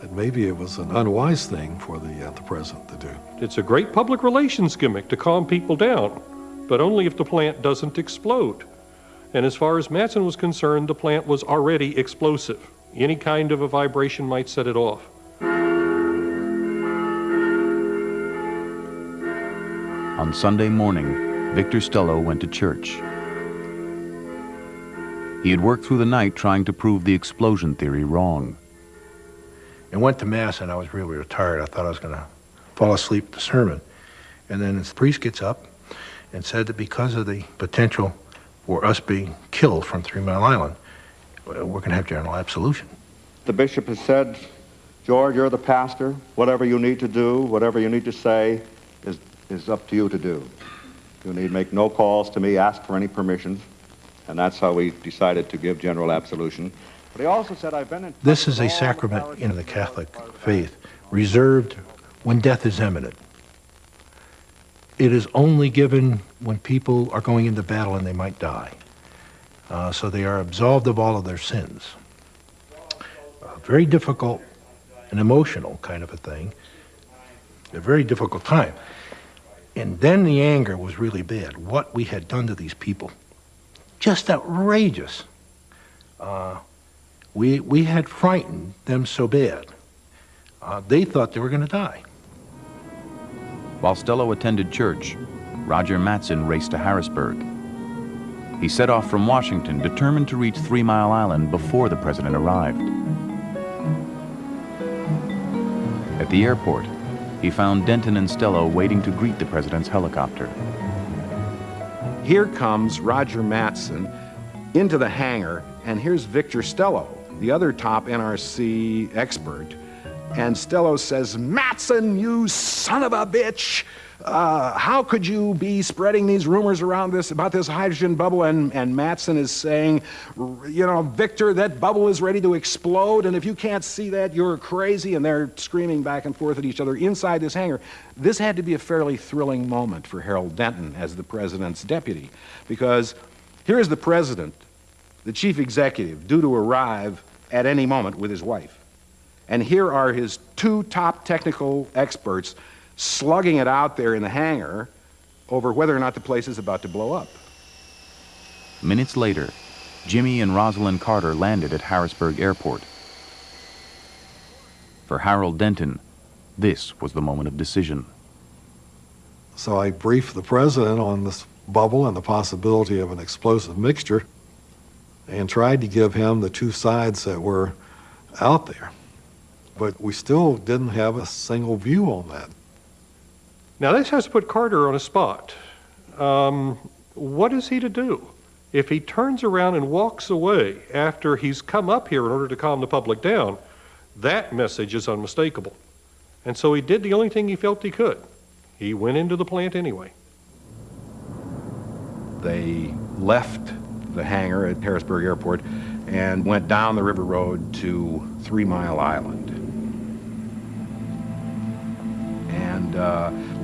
that maybe it was an unwise thing for the president to do. It's a great public relations gimmick to calm people down, but only if the plant doesn't explode. And as far as Matson was concerned, the plant was already explosive. Any kind of a vibration might set it off. On Sunday morning, Victor Stello went to church. He had worked through the night trying to prove the explosion theory wrong. And went to Mass, and I was really tired. I thought I was going to fall asleep at the sermon. And then the priest gets up and said that because of the potential for us being killed from 3 Mile Island, we're going to have general absolution. The bishop has said, George, you're the pastor. Whatever you need to do, whatever you need to say is up to you to do. You need make no calls to me, ask for any permission. And that's how we decided to give general absolution. But he also said, I've been in... This is a sacrament in the Catholic faith, reserved when death is imminent. It is only given when people are going into battle and they might die. So they are absolved of all of their sins. Very difficult and emotional kind of a thing. A very difficult time. And then the anger was really bad. What we had done to these people. Just outrageous. We had frightened them so bad. They thought they were going to die. While Stello attended church, Roger Matson raced to Harrisburg. He set off from Washington, determined to reach 3 Mile Island before the president arrived. At the airport, he found Denton and Stello waiting to greet the president's helicopter. Here comes Roger Matson into the hangar, and here's Victor Stello, the other top NRC expert. And Stello says, Matson, you son of a bitch! How could you be spreading these rumors around about this hydrogen bubble? And Matson is saying, you know, Victor, that bubble is ready to explode, and if you can't see that, you're crazy. And they're screaming back and forth at each other inside this hangar. This had to be a fairly thrilling moment for Harold Denton as the president's deputy, because here's the president, the chief executive, due to arrive at any moment with his wife. And here are his two top technical experts slugging it out there in the hangar over whether or not the place is about to blow up. Minutes later, Jimmy and Rosalind Carter landed at Harrisburg Airport. For Harold Denton, this was the moment of decision. So I briefed the president on this bubble and the possibility of an explosive mixture and tried to give him the two sides that were out there. But we still didn't have a single view on that. Now this has to put Carter on a spot. What is he to do? If he turns around and walks away after he's come up here in order to calm the public down, that message is unmistakable. And so he did the only thing he felt he could. He went into the plant anyway. They left the hangar at Harrisburg Airport and went down the river road to 3 Mile Island. And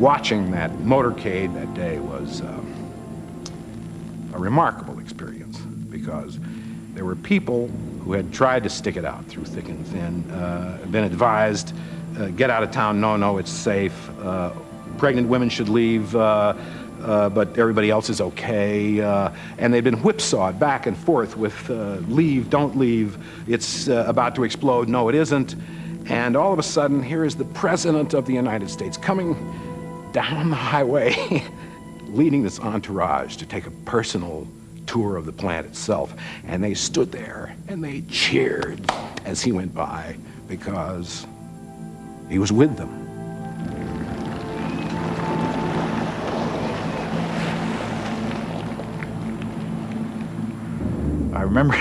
watching that motorcade that day was a remarkable experience, because there were people who had tried to stick it out through thick and thin, been advised, get out of town, no, it's safe, pregnant women should leave, but everybody else is okay, and they've been whipsawed back and forth with leave, don't leave, it's about to explode, no it isn't. And all of a sudden, here is the President of the United States coming down the highway, leading this entourage to take a personal tour of the plant itself. And they stood there and they cheered as he went by, because he was with them. I remember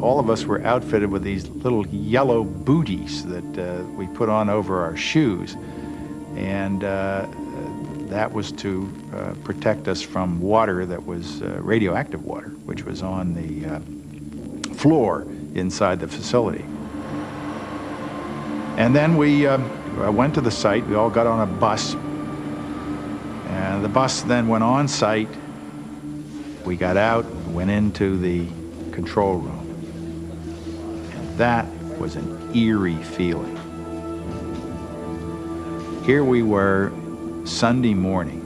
all of us were outfitted with these little yellow booties that we put on over our shoes, and that was to protect us from water that was radioactive water, which was on the floor inside the facility. And then we went to the site. We all got on a bus, and the bus then went on site. We got out, went into the control room. That was an eerie feeling. Here we were, Sunday morning,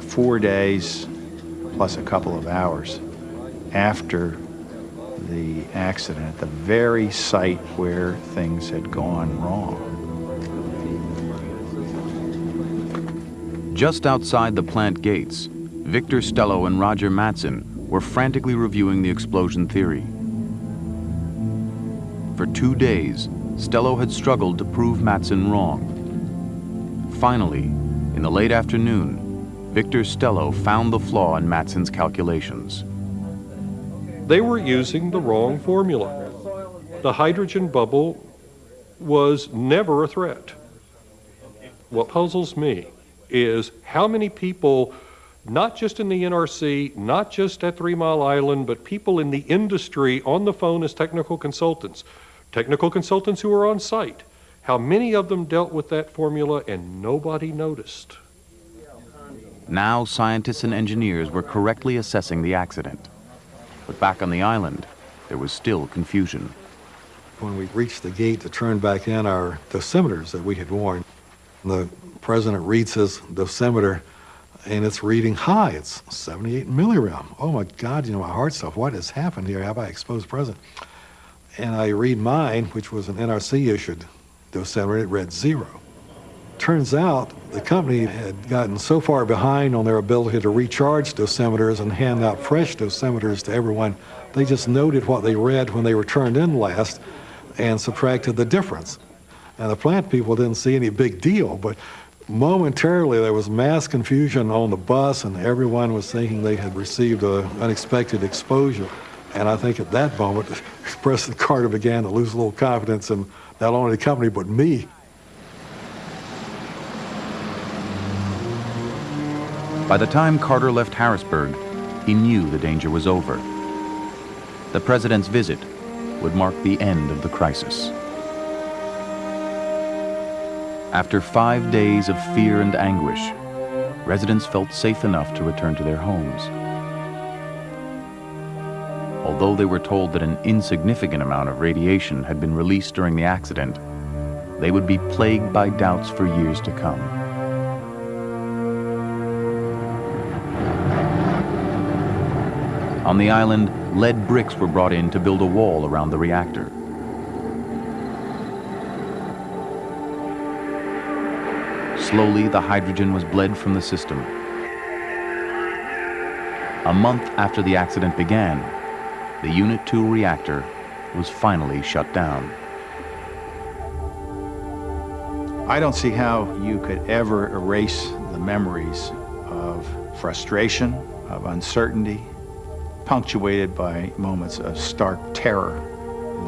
4 days plus a couple of hours after the accident, at the very site where things had gone wrong. Just outside the plant gates, Victor Stello and Roger Mattson were frantically reviewing the explosion theory. For 2 days, Stello had struggled to prove Mattson wrong. Finally, in the late afternoon, Victor Stello found the flaw in Mattson's calculations. They were using the wrong formula. The hydrogen bubble was never a threat. What puzzles me is how many people, not just in the NRC, not just at 3 Mile Island, but people in the industry on the phone as technical consultants who were on site, how many of them dealt with that formula and nobody noticed. Now scientists and engineers were correctly assessing the accident. But back on the island, there was still confusion. When we reached the gate to turn back in our dosimeters that we had worn, the president reads his dosimeter and it's reading high. It's 78 millirem. Oh my God, my heart stuff. What has happened here? Have I exposed the president? And I read mine, which was an NRC issued dosimeter. It read 0. Turns out the company had gotten so far behind on their ability to recharge dosimeters and hand out fresh dosimeters to everyone, they just noted what they read when they were turned in last and subtracted the difference. And the plant people didn't see any big deal, but momentarily there was mass confusion on the bus and everyone was thinking they had received an unexpected exposure. And I think at that moment, President Carter began to lose a little confidence in not only the company, but me. By the time Carter left Harrisburg, he knew the danger was over. The president's visit would mark the end of the crisis. After 5 days of fear and anguish, residents felt safe enough to return to their homes. Although they were told that an insignificant amount of radiation had been released during the accident, they would be plagued by doubts for years to come. On the island, lead bricks were brought in to build a wall around the reactor. Slowly, the hydrogen was bled from the system. A month after the accident began, the Unit 2 reactor was finally shut down. I don't see how you could ever erase the memories of frustration, of uncertainty, punctuated by moments of stark terror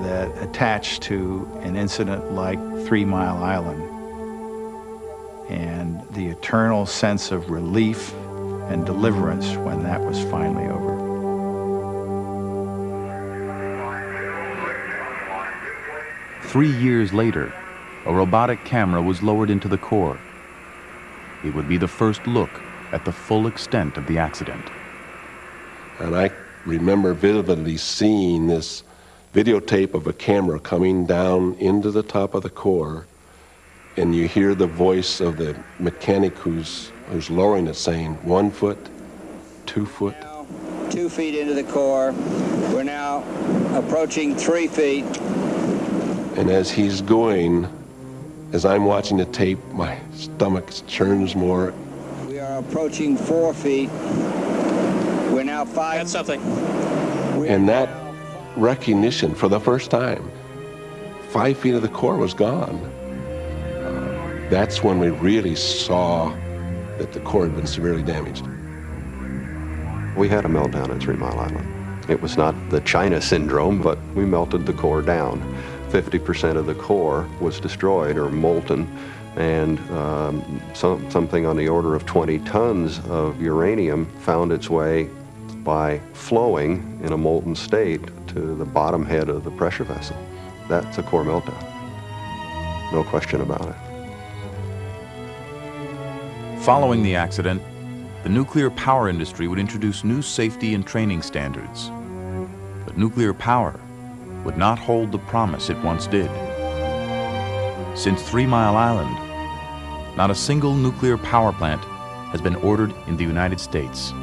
that attach to an incident like 3 Mile Island, and the eternal sense of relief and deliverance when that was finally over. Three years later, a robotic camera was lowered into the core. It would be the first look at the full extent of the accident. And I remember vividly seeing this videotape of a camera coming down into the top of the core, and you hear the voice of the mechanic who's lowering it saying, 1 foot, 2 foot. 2 feet into the core. We're now approaching 3 feet. And as he's going, as I'm watching the tape, my stomach churns more. We are approaching 4 feet. We're now 5. That's something. And that recognition for the first time, 5 feet of the core was gone. That's when we really saw that the core had been severely damaged. We had a meltdown at 3 Mile Island. It was not the China syndrome, but we melted the core down. 50% of the core was destroyed or molten, and something on the order of 20 tons of uranium found its way by flowing in a molten state to the bottom head of the pressure vessel. That's a core meltdown. No question about it. Following the accident, the nuclear power industry would introduce new safety and training standards. But nuclear power would not hold the promise it once did. Since 3 Mile Island, not a single nuclear power plant has been ordered in the United States.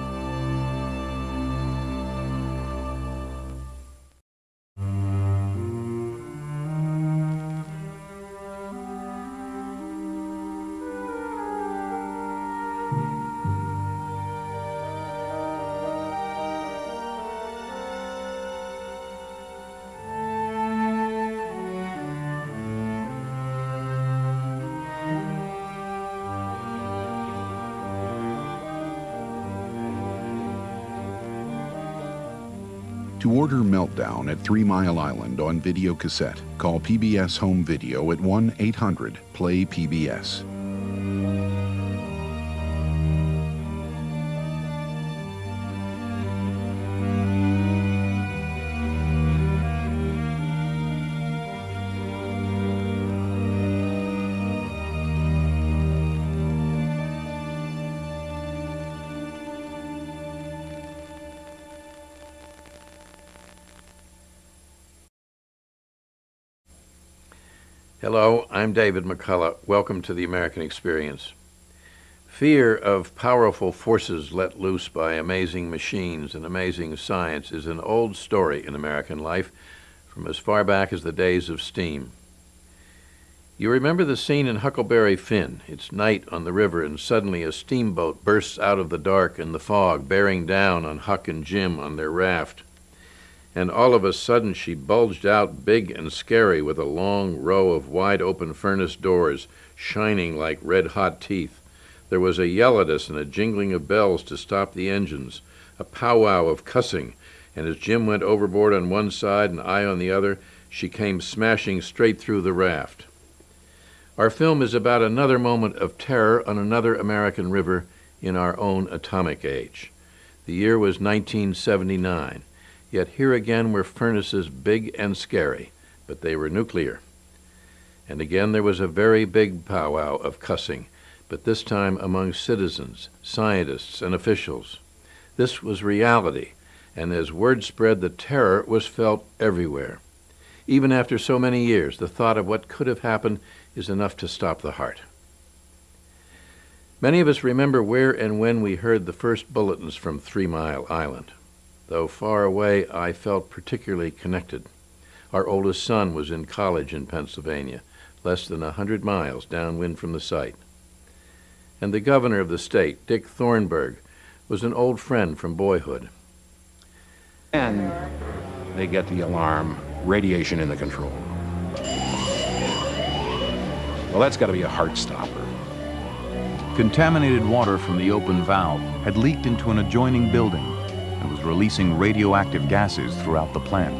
To order Meltdown at 3 Mile Island on video cassette, call PBS Home Video at 1-800-PLAY-PBS. Hello, I'm David McCullough. Welcome to the American Experience. Fear of powerful forces let loose by amazing machines and amazing science is an old story in American life from as far back as the days of steam. You remember the scene in Huckleberry Finn. It's night on the river and suddenly a steamboat bursts out of the dark and the fog, bearing down on Huck and Jim on their raft. And all of a sudden she bulged out big and scary with a long row of wide-open furnace doors shining like red-hot teeth. There was a yell at us and a jingling of bells to stop the engines, a powwow of cussing, and as Jim went overboard on one side and I on the other, she came smashing straight through the raft. Our film is about another moment of terror on another American river in our own atomic age. The year was 1979. Yet here again were furnaces big and scary, but they were nuclear. And again there was a very big powwow of cussing, but this time among citizens, scientists, and officials. This was reality, and as word spread, the terror was felt everywhere. Even after so many years, the thought of what could have happened is enough to stop the heart. Many of us remember where and when we heard the first bulletins from 3 Mile Island. Though far away, I felt particularly connected. Our oldest son was in college in Pennsylvania, less than 100 miles downwind from the site. And the governor of the state, Dick Thornburg, was an old friend from boyhood. And they get the alarm, radiation in the control room. Well, that's got to be a heart stopper. Contaminated water from the open valve had leaked into an adjoining building and was releasing radioactive gases throughout the plant.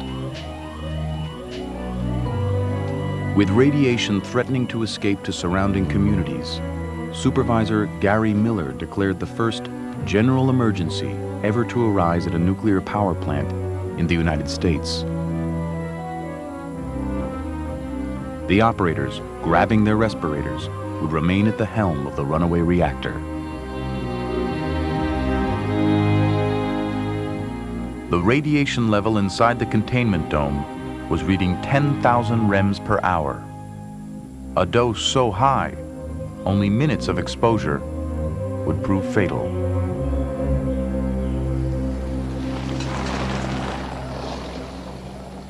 With radiation threatening to escape to surrounding communities, Supervisor Gary Miller declared the first general emergency ever to arise at a nuclear power plant in the United States. The operators, grabbing their respirators, would remain at the helm of the runaway reactor. The radiation level inside the containment dome was reading 10,000 rems per hour. A dose so high, only minutes of exposure would prove fatal.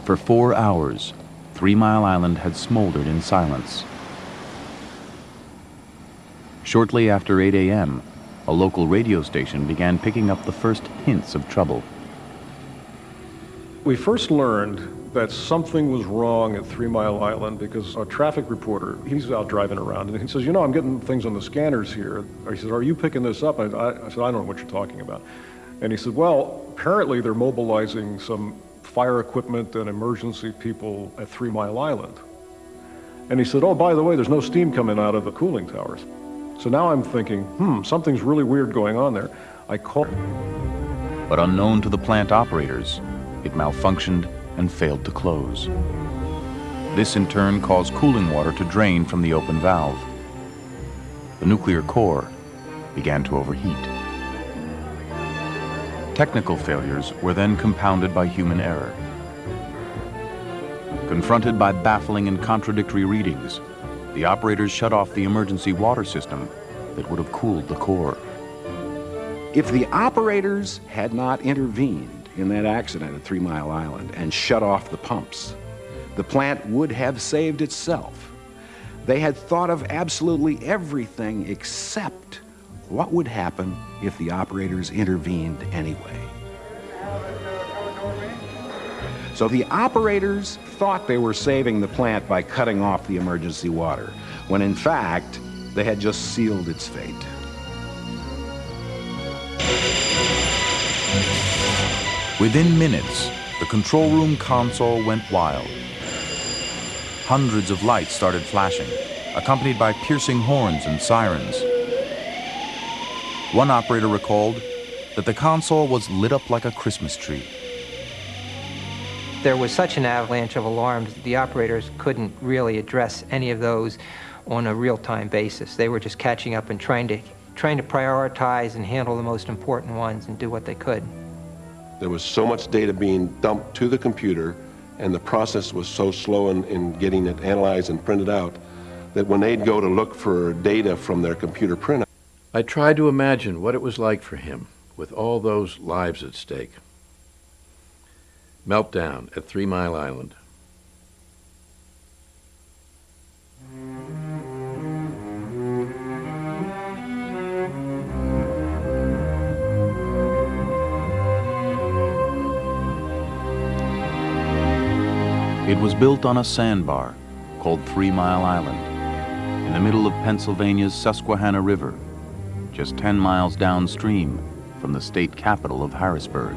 For 4 hours, 3 Mile Island had smoldered in silence. Shortly after 8 a.m., a local radio station began picking up the first hints of trouble. We first learned that something was wrong at 3 Mile Island because a traffic reporter, he's out driving around, and he says, you know, I'm getting things on the scanners here. He says, are you picking this up? I said, I don't know what you're talking about. And he said, well, apparently they're mobilizing some fire equipment and emergency people at 3 Mile Island. And he said, oh, by the way, there's no steam coming out of the cooling towers. So now I'm thinking, something's really weird going on there. I called. But unknown to the plant operators, it malfunctioned and failed to close. This in turn caused cooling water to drain from the open valve. The nuclear core began to overheat. Technical failures were then compounded by human error. Confronted by baffling and contradictory readings, the operators shut off the emergency water system that would have cooled the core. If the operators had not intervened in that accident at 3 Mile Island and shut off the pumps, the plant would have saved itself. They had thought of absolutely everything except what would happen if the operators intervened anyway. So the operators thought they were saving the plant by cutting off the emergency water, when in fact, they had just sealed its fate. Within minutes, the control room console went wild. Hundreds of lights started flashing, accompanied by piercing horns and sirens. One operator recalled that the console was lit up like a Christmas tree. There was such an avalanche of alarms that the operators couldn't really address any of those on a real-time basis. They were just catching up and trying to prioritize and handle the most important ones and do what they could. There was so much data being dumped to the computer, and the process was so slow in getting it analyzed and printed out, that when they'd go to look for data from their computer printout, I tried to imagine what it was like for him with all those lives at stake. Meltdown at 3 Mile Island. It was built on a sandbar called 3 Mile Island in the middle of Pennsylvania's Susquehanna River, just 10 miles downstream from the state capital of Harrisburg.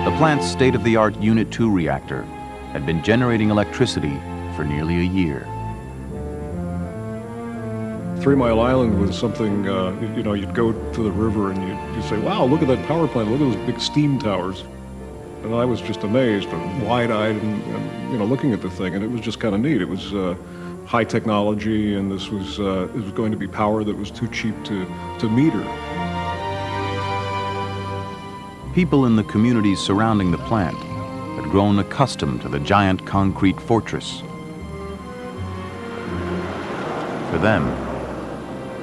The plant's state-of-the-art Unit 2 reactor had been generating electricity for nearly a year. 3 Mile Island was something, you know, you'd go to the river and you'd say, wow, look at that power plant, look at those big steam towers. And I was just amazed and wide-eyed and, you know, looking at the thing, and it was just kind of neat. It was high technology, and this was it was going to be power that was too cheap to meter. People in the communities surrounding the plant had grown accustomed to the giant concrete fortress. For them,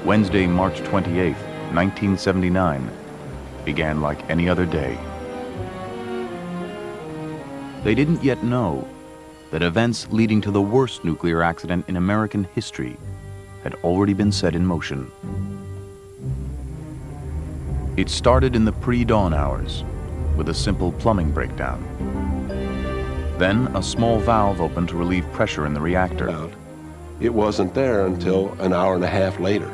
Wednesday, March 28, 1979, began like any other day. They didn't yet know that events leading to the worst nuclear accident in American history had already been set in motion. It started in the pre-dawn hours with a simple plumbing breakdown. Then a small valve opened to relieve pressure in the reactor. It wasn't there until an hour and a half later.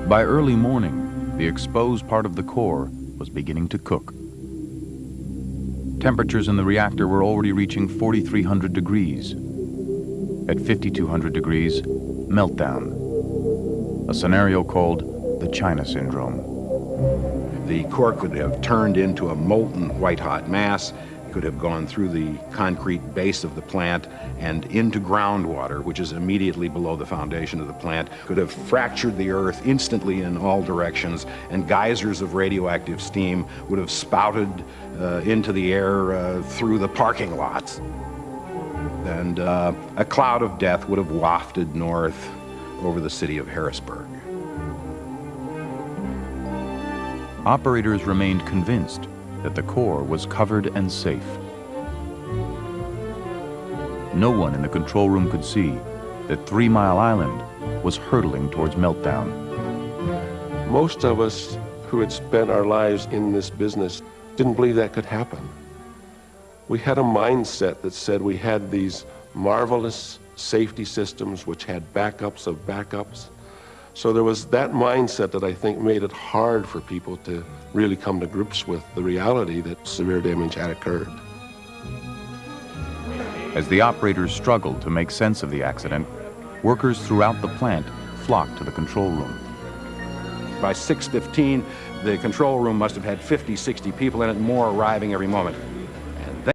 By early morning, the exposed part of the core was beginning to cook. Temperatures in the reactor were already reaching 4,300 degrees. At 5,200 degrees, meltdown, a scenario called the China Syndrome. The core could have turned into a molten white-hot mass, could have gone through the concrete base of the plant and into groundwater, which is immediately below the foundation of the plant, could have fractured the earth instantly in all directions, and geysers of radioactive steam would have spouted into the air through the parking lots. And a cloud of death would have wafted north over the city of Harrisburg. Operators remained convinced that the core was covered and safe. No one in the control room could see that 3 Mile Island was hurtling towards meltdown. Most of us who had spent our lives in this business didn't believe that could happen. We had a mindset that said we had these marvelous safety systems which had backups of backups. So there was that mindset that I think made it hard for people to really come to grips with the reality that severe damage had occurred. As the operators struggled to make sense of the accident, workers throughout the plant flocked to the control room. By 6:15, the control room must have had 50, 60 people in it, more arriving every moment.